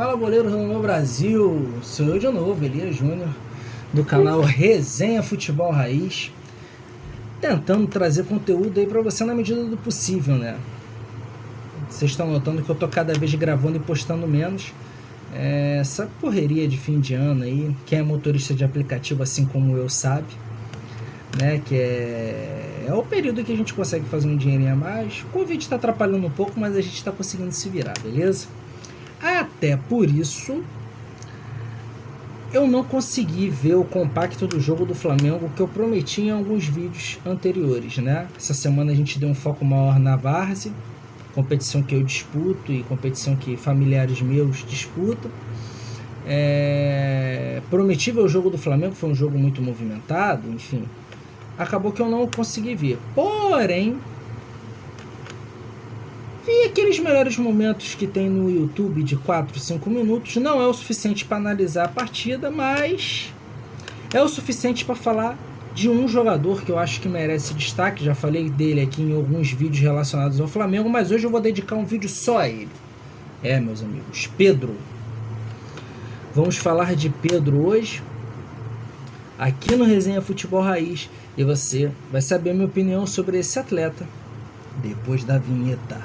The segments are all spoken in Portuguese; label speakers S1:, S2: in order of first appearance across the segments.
S1: Fala, boleiros do meu Brasil, sou eu de novo, Elias Júnior, do canal Resenha Futebol Raiz, tentando trazer conteúdo aí pra você na medida do possível, né? Vocês estão notando que eu tô cada vez gravando e postando menos. Essa correria de fim de ano aí, quem é motorista de aplicativo assim como eu sabe, né? Que é o período que a gente consegue fazer um dinheirinho a mais. O Covid tá atrapalhando um pouco, mas a gente tá conseguindo se virar, beleza? Até por isso, eu não consegui ver o compacto do jogo do Flamengo que eu prometi em alguns vídeos anteriores, né? Essa semana a gente deu um foco maior na Várzea, competição que eu disputo e competição que familiares meus disputam. Prometi ver o jogo do Flamengo, foi um jogo muito movimentado, enfim. Acabou que eu não consegui ver. Porém, vi aqueles melhores momentos que tem no YouTube de 4, 5 minutos. Não é o suficiente para analisar a partida, mas é o suficiente para falar de um jogador que eu acho que merece destaque. Já falei dele aqui em alguns vídeos relacionados ao Flamengo, mas hoje eu vou dedicar um vídeo só a ele. Meus amigos, Pedro. Vamos falar de Pedro hoje, aqui no Resenha Futebol Raiz, e você vai saber a minha opinião sobre esse atleta depois da vinheta.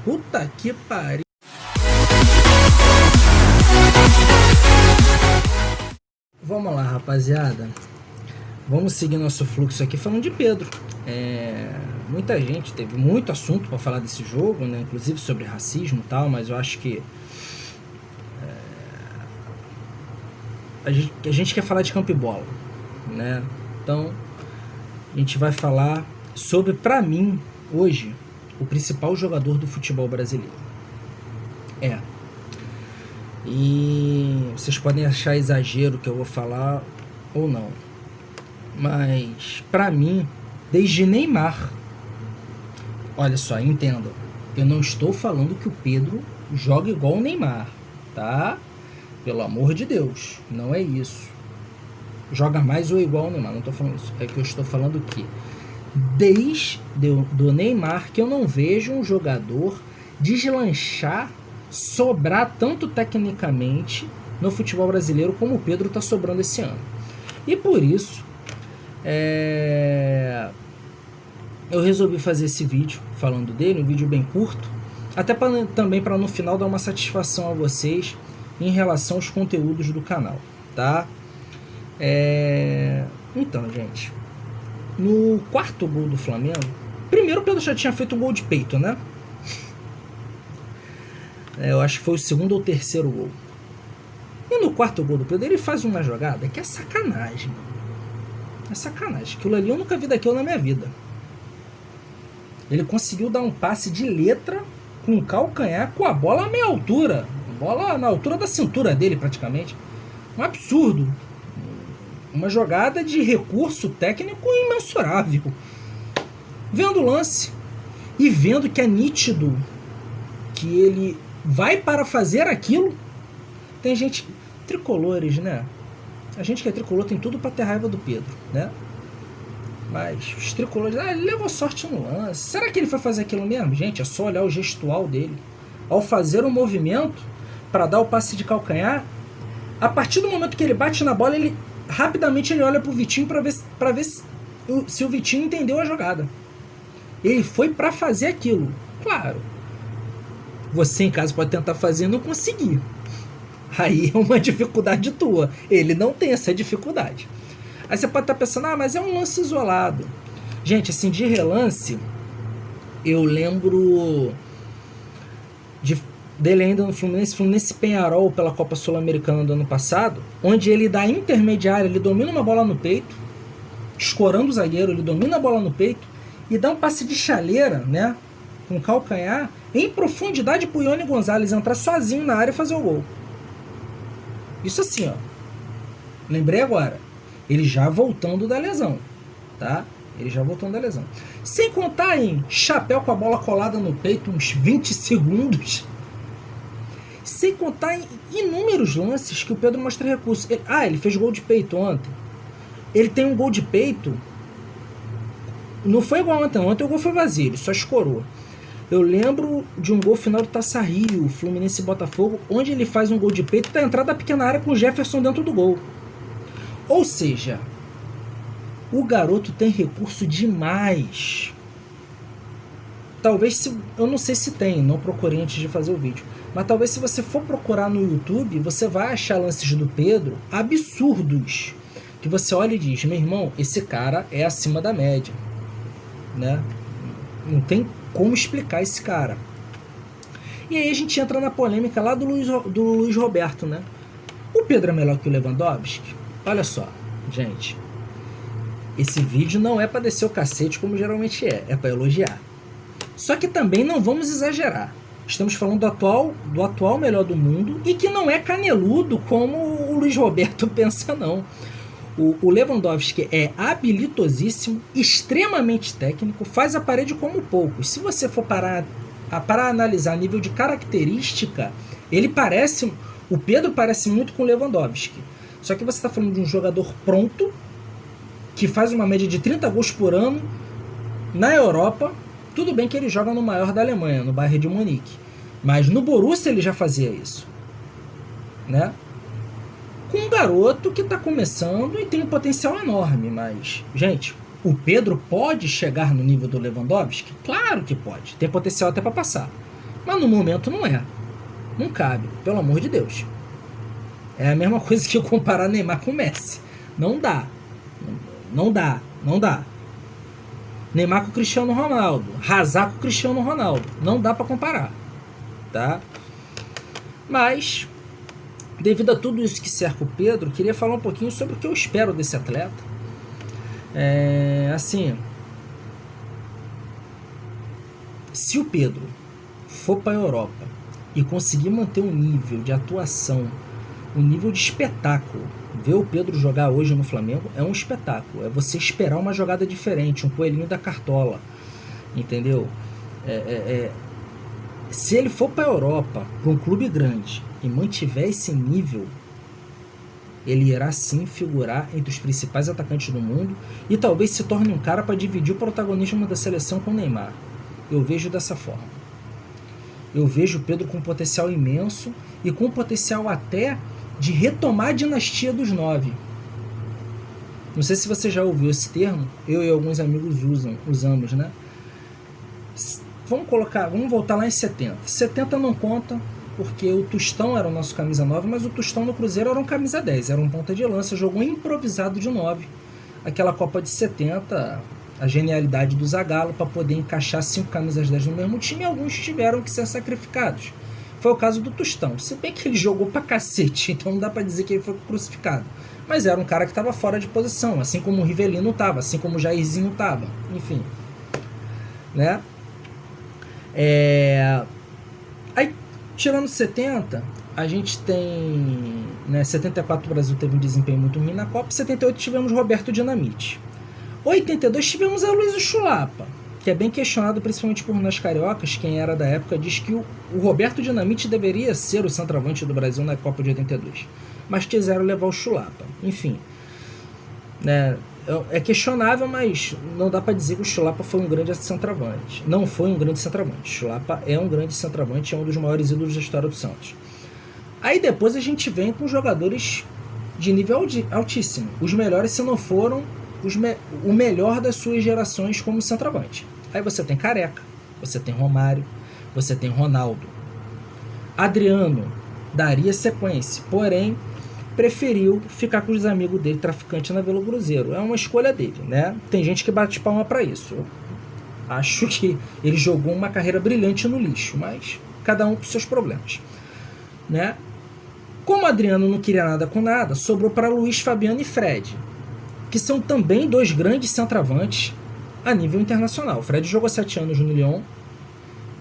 S1: Puta que pariu. Vamos lá, rapaziada. Vamos seguir nosso fluxo aqui falando de Pedro. Muita gente teve muito assunto para falar desse jogo, né? Inclusive sobre racismo e tal, mas eu acho que a gente quer falar de campo e bola, né? Então a gente vai falar sobre, pra mim, hoje, o principal jogador do futebol brasileiro. E vocês podem achar exagero o que eu vou falar ou não, mas pra mim, desde Neymar, olha só, entendam, eu não estou falando que o Pedro joga igual o Neymar, tá? Pelo amor de Deus, não é isso. Joga mais ou igual ao Neymar, não estou falando isso. É que eu estou falando que desde do Neymar que eu não vejo um jogador deslanchar, sobrar tanto tecnicamente no futebol brasileiro como o Pedro está sobrando esse ano. E por isso eu resolvi fazer esse vídeo falando dele, um vídeo bem curto, até também para no final dar uma satisfação a vocês em relação aos conteúdos do canal, tá? Então, gente, no quarto gol do Flamengo, primeiro o Pedro já tinha feito um gol de peito, né? Eu acho que foi o segundo ou terceiro gol. E no quarto gol do Pedro, ele faz uma jogada que é sacanagem. É sacanagem. Aquilo ali eu nunca vi daquilo na minha vida. Ele conseguiu dar um passe de letra com o calcanhar, com a bola à meia altura. A bola na altura da cintura dele, praticamente. Um absurdo. Uma jogada de recurso técnico imensurável. Vendo o lance e vendo que é nítido que ele vai para fazer aquilo. Tem gente, tricolores, né? A gente que é tricolor tem tudo para ter raiva do Pedro, né? Mas os tricolores, ele levou sorte no lance. Será que ele foi fazer aquilo mesmo? Gente, é só olhar o gestual dele. Ao fazer o movimento para dar o passe de calcanhar, a partir do momento que ele bate na bola, ele rapidamente olha pro Vitinho para ver se o Vitinho entendeu a jogada. Ele foi para fazer aquilo. Claro, você em casa pode tentar fazer e não conseguir. Aí é uma dificuldade tua. Ele não tem essa dificuldade. Aí você pode estar pensando, mas é um lance isolado. Gente, assim, de relance, eu lembro dele ainda no Fluminense Penharol pela Copa Sul-Americana do ano passado, onde ele dá intermediária, ele domina uma bola no peito, escorando o zagueiro, ele domina a bola no peito e dá um passe de chaleira, né, com calcanhar, em profundidade pro Ione Gonzalez entrar sozinho na área e fazer o gol. Isso assim, ó. Lembrei agora. Ele já voltando da lesão, tá? Ele já voltando da lesão. Sem contar em chapéu com a bola colada no peito uns 20 segundos. Sem contar em inúmeros lances que o Pedro mostra recurso. Ele fez gol de peito ontem. Ele tem um gol de peito. Não foi igual ontem. Ontem o gol foi vazio, ele só escorou. Eu lembro de um gol final do Taça Rio, Fluminense e Botafogo, onde ele faz um gol de peito da entrada da pequena área com o Jefferson dentro do gol. Ou seja, o garoto tem recurso demais. Talvez, eu não sei se tem, não procurei antes de fazer o vídeo, mas talvez se você for procurar no YouTube, você vai achar lances do Pedro absurdos, que você olha e diz, meu irmão, esse cara é acima da média, né? Não tem como explicar esse cara. E aí a gente entra na polêmica lá do Luiz Roberto, né? O Pedro é melhor que o Lewandowski? Olha só, gente, esse vídeo não é para descer o cacete como geralmente é para elogiar. Só que também não vamos exagerar. Estamos falando do atual melhor do mundo e que não é caneludo como o Luiz Roberto pensa, não. O Lewandowski é habilidosíssimo, extremamente técnico, faz a parede como poucos. Se você for parar analisar nível de característica, o Pedro parece muito com o Lewandowski. Só que você está falando de um jogador pronto, que faz uma média de 30 gols por ano na Europa. Tudo bem que ele joga no maior da Alemanha, no Bayern de Munique. Mas no Borussia ele já fazia isso, né? Com um garoto que está começando e tem um potencial enorme. Mas, gente, o Pedro pode chegar no nível do Lewandowski? Claro que pode. Tem potencial até para passar. Mas no momento não é. Não cabe, pelo amor de Deus. É a mesma coisa que eu comparar Neymar com Messi. Não dá. Não dá. Não dá. Neymar com o Cristiano Ronaldo. Hazard com o Cristiano Ronaldo. Não dá para comparar. Tá? Mas, devido a tudo isso que cerca o Pedro, queria falar um pouquinho sobre o que eu espero desse atleta. Assim, se o Pedro for para a Europa e conseguir manter um nível de atuação, um nível de espetáculo, ver o Pedro jogar hoje no Flamengo é um espetáculo. É você esperar uma jogada diferente, um coelhinho da cartola, entendeu? Se ele for para a Europa, para um clube grande, e mantiver esse nível, ele irá sim figurar entre os principais atacantes do mundo e talvez se torne um cara para dividir o protagonismo da seleção com o Neymar. Eu vejo dessa forma. Eu vejo o Pedro com um potencial imenso e com um potencial até de retomar a dinastia dos 9. Não sei se você já ouviu esse termo, eu e alguns amigos usamos, né? Vamos voltar lá em 70. 70 não conta, porque o Tostão era o nosso camisa 9, mas o Tostão no Cruzeiro era um camisa 10, era um ponta de lança, jogou improvisado de 9. Aquela Copa de 70, a genialidade do Zagallo para poder encaixar 5 camisas 10 no mesmo time, e alguns tiveram que ser sacrificados. Foi o caso do Tostão, se bem que ele jogou pra cacete, então não dá pra dizer que ele foi crucificado. Mas era um cara que estava fora de posição, assim como o Rivelino estava, assim como o Jairzinho estava, enfim. Né? Aí, tirando 70, a gente tem, né, 74 o Brasil teve um desempenho muito ruim na Copa, 78 tivemos Roberto Dinamite. 82 tivemos a Luiz Chulapa, que é bem questionado principalmente por nós cariocas. Quem era da época diz que o Roberto Dinamite deveria ser o centroavante do Brasil na Copa de 82, mas quiseram levar o Chulapa. Enfim, né, é questionável, mas não dá para dizer que o Chulapa foi um grande centroavante. Não foi um grande centroavante. O Chulapa é um grande centroavante, é um dos maiores ídolos da história do Santos. Aí depois a gente vem com jogadores de nível altíssimo. Os melhores, se não foram o melhor das suas gerações como centroavante. Aí você tem Careca, você tem Romário, você tem Ronaldo. Adriano daria sequência, porém preferiu ficar com os amigos dele, traficante na Vila Cruzeiro. É uma escolha dele, né? Tem gente que bate palma para isso. Eu acho que ele jogou uma carreira brilhante no lixo, mas cada um com seus problemas, né? Como Adriano não queria nada com nada, sobrou para Luiz Fabiano e Fred, que são também dois grandes centroavantes a nível internacional. O Fred jogou 7 anos no Lyon,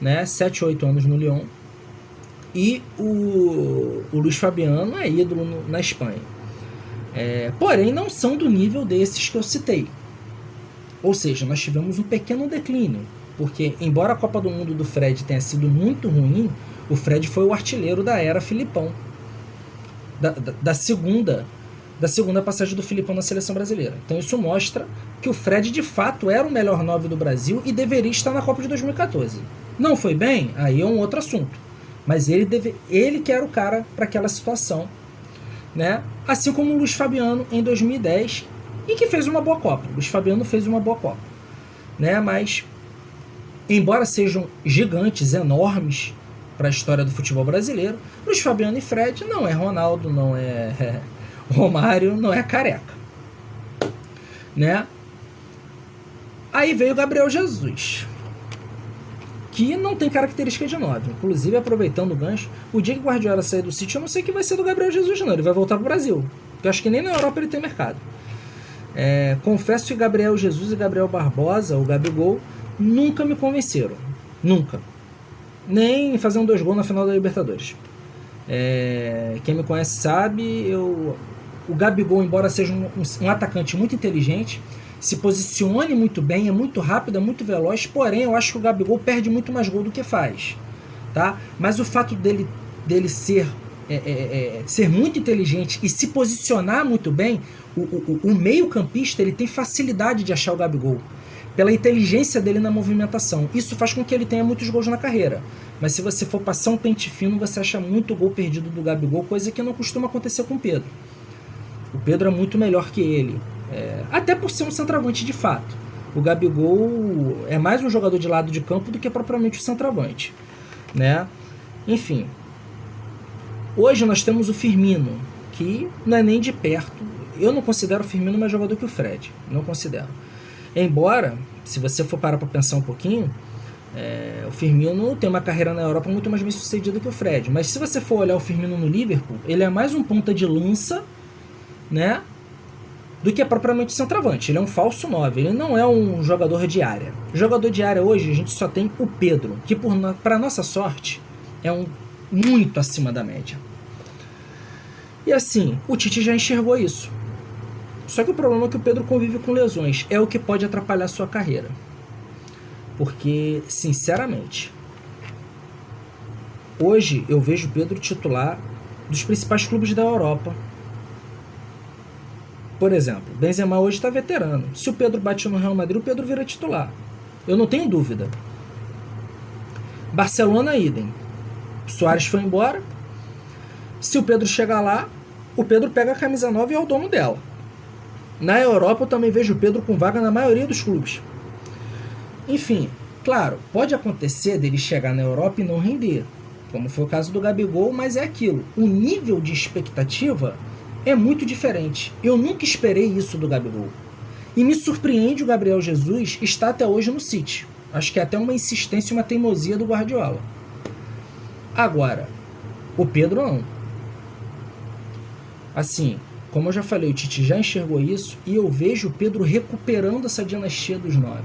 S1: né? 7, 8 anos no Lyon. E o Luiz Fabiano é ídolo na Espanha. Porém, não são do nível desses que eu citei. Ou seja, nós tivemos um pequeno declínio. Porque, embora a Copa do Mundo do Fred tenha sido muito ruim, o Fred foi o artilheiro da era Filipão. Da segunda passagem do Filipão na seleção brasileira. Então isso mostra que o Fred de fato era o melhor 9 do Brasil e deveria estar na Copa de 2014. Não foi bem? Aí é um outro assunto. Mas ele que era o cara para aquela situação, né? Assim como o Luiz Fabiano em 2010, e que fez uma boa Copa. O Luiz Fabiano fez uma boa Copa, né? Mas, embora sejam gigantes, enormes para a história do futebol brasileiro, Luiz Fabiano e Fred não é Ronaldo, não é Romário, não é Careca, né? Aí veio o Gabriel Jesus, que não tem característica de 9. Inclusive, aproveitando o gancho, o dia que o Guardiola sair do City, eu não sei o que vai ser do Gabriel Jesus, não. Ele vai voltar pro Brasil. Porque eu acho que nem na Europa ele tem mercado. Confesso que Gabriel Jesus e Gabriel Barbosa, o Gabigol, nunca me convenceram. Nunca. Nem fazendo 2 gols na final da Libertadores. Quem me conhece sabe, o Gabigol, embora seja um atacante muito inteligente, se posicione muito bem, é muito rápido, é muito veloz, porém eu acho que o Gabigol perde muito mais gol do que faz, tá? Mas o fato dele ser muito inteligente e se posicionar muito bem, o meio-campista ele tem facilidade de achar o Gabigol, pela inteligência dele na movimentação. Isso faz com que ele tenha muitos gols na carreira. Mas se você for passar um pente fino, você acha muito gol perdido do Gabigol, coisa que não costuma acontecer com o Pedro. O Pedro é muito melhor que ele. Até por ser um centroavante de fato. O Gabigol é mais um jogador de lado de campo do que propriamente o centroavante, né? Enfim, hoje nós temos o Firmino, que não é nem de perto. Eu não considero o Firmino mais jogador que o Fred, não considero. Embora, se você for parar para pensar um pouquinho, o Firmino tem uma carreira na Europa muito mais bem sucedida que o Fred. Mas se você for olhar o Firmino no Liverpool, ele é mais um ponta de lança, né, do que é propriamente centroavante. Ele é um falso 9, ele não é um jogador de área. Jogador de área hoje a gente só tem o Pedro, que para nossa sorte é muito acima da média. E assim, o Tite já enxergou isso. Só que o problema é que o Pedro convive com lesões, é o que pode atrapalhar a sua carreira. Porque, sinceramente, hoje eu vejo o Pedro titular dos principais clubes da Europa. Por exemplo, Benzema hoje está veterano. Se o Pedro bate no Real Madrid, o Pedro vira titular. Eu não tenho dúvida. Barcelona, idem. Suárez foi embora. Se o Pedro chegar lá, o Pedro pega a camisa 9 e é o dono dela. Na Europa eu também vejo o Pedro com vaga na maioria dos clubes. Enfim, claro, pode acontecer dele chegar na Europa e não render, como foi o caso do Gabigol, mas é aquilo. O nível de expectativa é muito diferente. Eu nunca esperei isso do Gabigol. E me surpreende o Gabriel Jesus estar até hoje no City. Acho que é até uma insistência e uma teimosia do Guardiola. Agora, o Pedro não. Assim, como eu já falei, o Tite já enxergou isso e eu vejo o Pedro recuperando essa dinastia dos 9.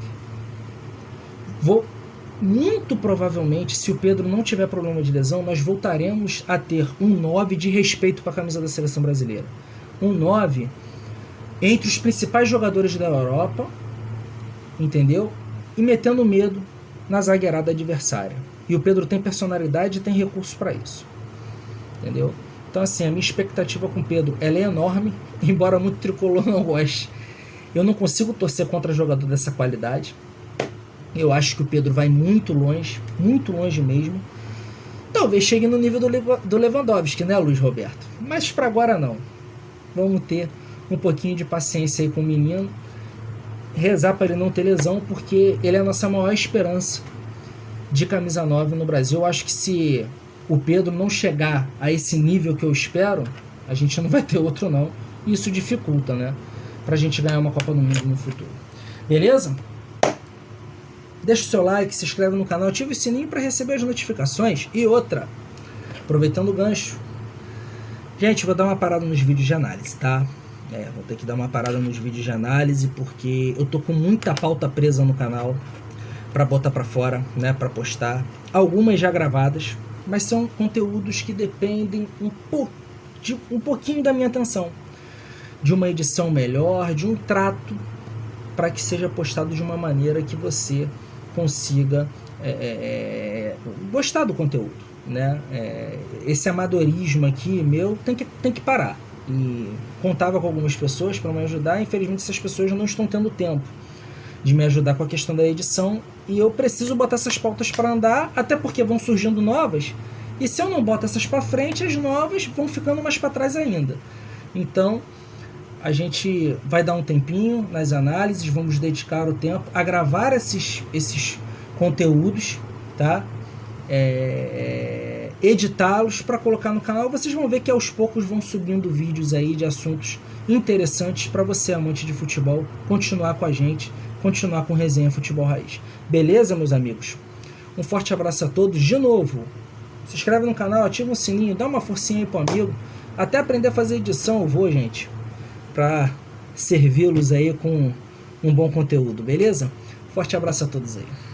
S1: Muito provavelmente, se o Pedro não tiver problema de lesão, nós voltaremos a ter um 9 de respeito com a camisa da seleção brasileira. Um 9 entre os principais jogadores da Europa, entendeu? E metendo medo na zagueirada adversária. E o Pedro tem personalidade e tem recurso para isso. Entendeu? Então, assim, a minha expectativa com o Pedro ela é enorme, embora muito tricolor não goste. Eu não consigo torcer contra jogador dessa qualidade. Eu acho que o Pedro vai muito longe mesmo. Talvez chegue no nível do Lewandowski, né, Luiz Roberto? Mas para agora não. Vamos ter um pouquinho de paciência aí com o menino. Rezar para ele não ter lesão, porque ele é a nossa maior esperança de camisa 9 no Brasil. Eu acho que se o Pedro não chegar a esse nível que eu espero, a gente não vai ter outro não. E isso dificulta, né? Pra gente ganhar uma Copa do Mundo no futuro. Beleza? Deixa o seu like, se inscreve no canal, ativa o sininho para receber as notificações. E outra, aproveitando o gancho, gente, vou dar uma parada nos vídeos de análise, tá? Vou ter que dar uma parada nos vídeos de análise, porque eu tô com muita pauta presa no canal para botar para fora, né, para postar. Algumas já gravadas, mas são conteúdos que dependem um pouquinho da minha atenção, de uma edição melhor, de um trato, para que seja postado de uma maneira que você consiga gostar do conteúdo, né? Esse amadorismo aqui meu tem que parar. E contava com algumas pessoas para me ajudar, infelizmente essas pessoas não estão tendo tempo de me ajudar com a questão da edição, e eu preciso botar essas pautas para andar, até porque vão surgindo novas, e se eu não boto essas para frente, as novas vão ficando mais para trás ainda. Então a gente vai dar um tempinho nas análises, vamos dedicar o tempo a gravar esses conteúdos, tá? Editá-los para colocar no canal. Vocês vão ver que aos poucos vão subindo vídeos aí de assuntos interessantes para você, amante de futebol, continuar com a gente, continuar com Resenha Futebol Raiz. Beleza, meus amigos? Um forte abraço a todos. De novo, se inscreve no canal, ativa o sininho, dá uma forcinha aí pro amigo. Até aprender a fazer edição eu vou, gente, para servi-los aí com um bom conteúdo, beleza? Forte abraço a todos aí.